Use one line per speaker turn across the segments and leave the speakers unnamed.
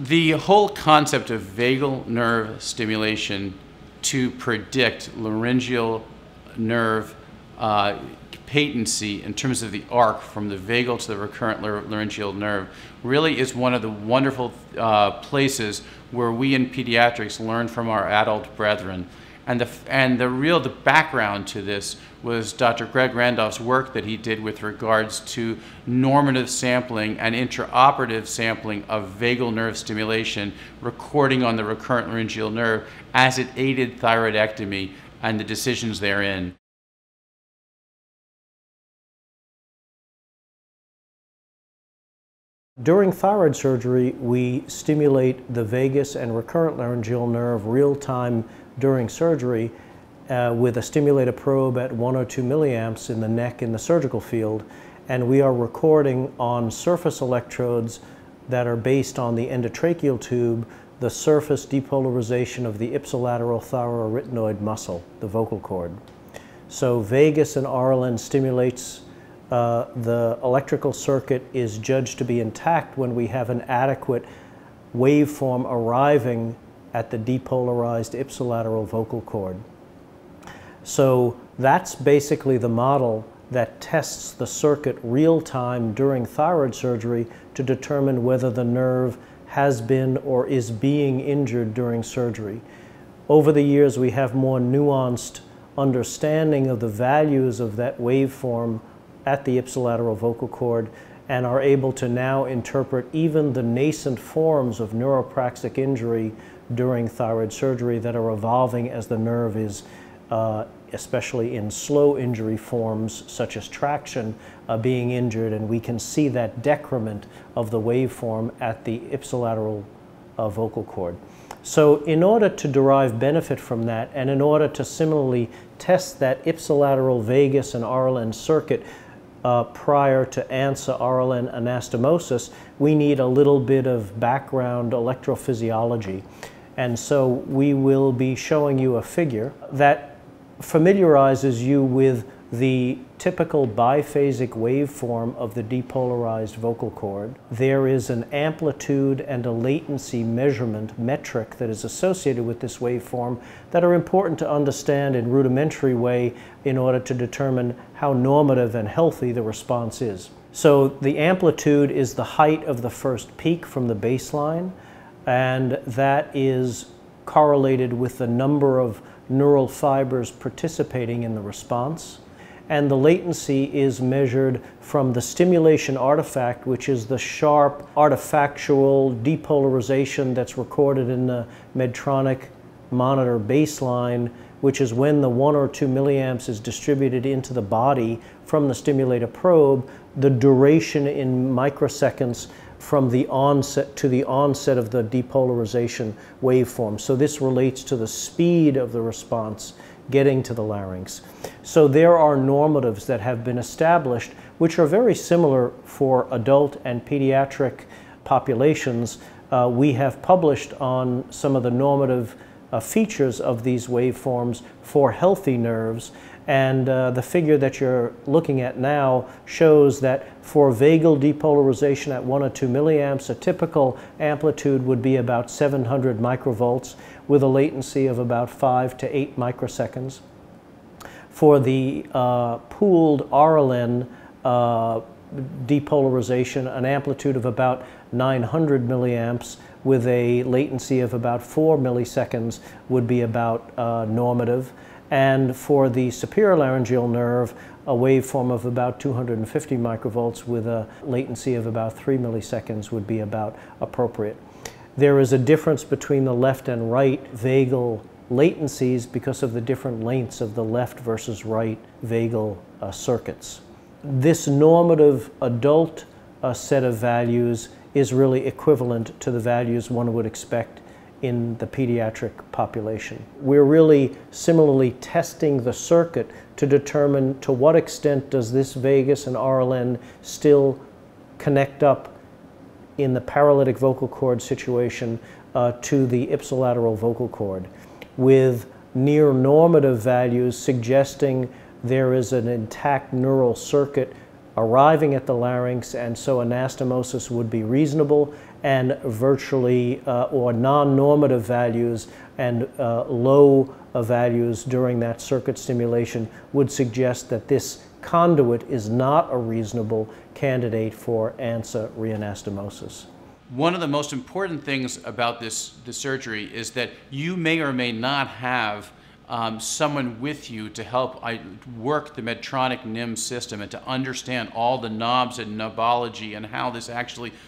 The whole concept of vagal nerve stimulation to predict laryngeal nerve patency in terms of the arc from the vagal to the recurrent laryngeal nerve really is one of the wonderful places where we in pediatrics learn from our adult brethren. And the background to this was Dr. Greg Randolph's work that he did with regards to normative sampling and intraoperative sampling of vagal nerve stimulation, recording on the recurrent laryngeal nerve as it aided thyroidectomy and the decisions therein.
During thyroid surgery, we stimulate the vagus and recurrent laryngeal nerve real-time during surgery with a stimulator probe at 1 or 2 milliamps in the neck in the surgical field, and we are recording on surface electrodes that are based on the endotracheal tube the surface depolarization of the ipsilateral thyroarytenoid muscle, the vocal cord. So vagus and RLN stimulates. The electrical circuit is judged to be intact when we have an adequate waveform arriving at the depolarized ipsilateral vocal cord. So that's basically the model that tests the circuit real time during thyroid surgery to determine whether the nerve has been or is being injured during surgery. Over the years, we have more nuanced understanding of the values of that waveform at the ipsilateral vocal cord and are able to now interpret even the nascent forms of neuropraxic injury during thyroid surgery that are evolving as the nerve is, especially in slow injury forms such as traction, being injured, and we can see that decrement of the waveform at the ipsilateral vocal cord. So in order to derive benefit from that, and in order to similarly test that ipsilateral vagus and RLN circuit prior to ANSA RLN anastomosis, we need a little bit of background electrophysiology. And so we will be showing you a figure that familiarizes you with the typical biphasic waveform of the depolarized vocal cord. There is an amplitude and a latency measurement metric that is associated with this waveform that are important to understand in rudimentary way in order to determine how normative and healthy the response is. So the amplitude is the height of the first peak from the baseline, and that is correlated with the number of neural fibers participating in the response. And the latency is measured from the stimulation artifact, which is the sharp artifactual depolarization that's recorded in the Medtronic monitor baseline, which is when the 1 or 2 milliamps is distributed into the body from the stimulator probe, the duration in microseconds from the onset to the onset of the depolarization waveform. So this relates to the speed of the response getting to the larynx. So there are normatives that have been established which are very similar for adult and pediatric populations. We have published on some of the normative features of these waveforms for healthy nerves, and the figure that you're looking at now shows that for vagal depolarization at 1 or 2 milliamps, a typical amplitude would be about 700 microvolts with a latency of about 5 to 8 microseconds. For the pooled RLN depolarization, an amplitude of about 900 milliamps with a latency of about 4 milliseconds would be about normative. And for the superior laryngeal nerve, a waveform of about 250 microvolts with a latency of about 3 milliseconds would be about appropriate. There is a difference between the left and right vagal latencies because of the different lengths of the left versus right vagal circuits. This normative adult set of values is really equivalent to the values one would expect in the pediatric population. We're really similarly testing the circuit to determine to what extent does this vagus and RLN still connect up in the paralytic vocal cord situation to the ipsilateral vocal cord, with near normative values suggesting there is an intact neural circuit arriving at the larynx, and so anastomosis would be reasonable, and virtually or non-normative values and low values during that circuit stimulation would suggest that this conduit is not a reasonable candidate for ANSA reanastomosis.
One of the most important things about this surgery is that you may or may not have someone with you to help work the Medtronic NIM system and to understand all the knobs and knobology and how this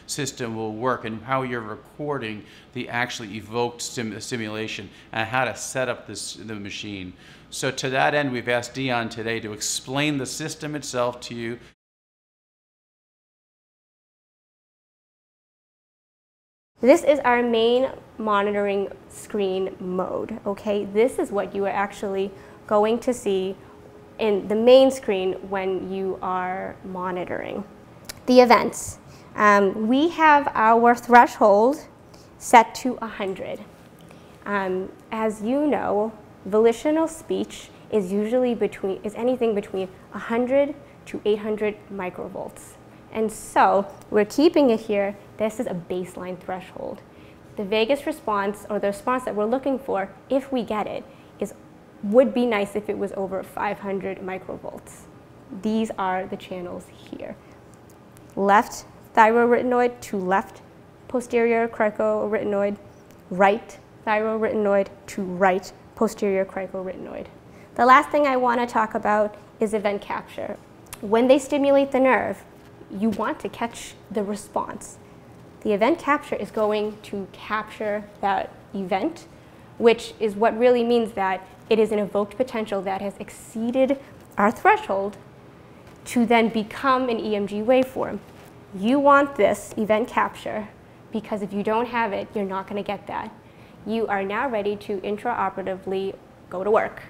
system will work and how you're recording the actually evoked stimulation and how to set up the machine. So to that end, we've asked Dion today to explain the system itself to you.
This is our main monitoring screen mode, okay? This is what you are actually going to see in the main screen when you are monitoring. The events. We have our threshold set to 100. As you know, volitional speech is usually anything between 100 to 800 microvolts. And so we're keeping it here. This is a baseline threshold. The vagus response, or the response that we're looking for, if we get it, would be nice if it was over 500 microvolts. These are the channels here. Left thyroarytenoid to left posterior cricoarytenoid, right thyroarytenoid to right posterior cricoarytenoid. The last thing I want to talk about is event capture. When they stimulate the nerve, you want to catch the response. The event capture is going to capture that event, which is what really means that it is an evoked potential that has exceeded our threshold to then become an EMG waveform. You want this event capture because if you don't have it, you're not going to get that. You are now ready to intraoperatively go to work.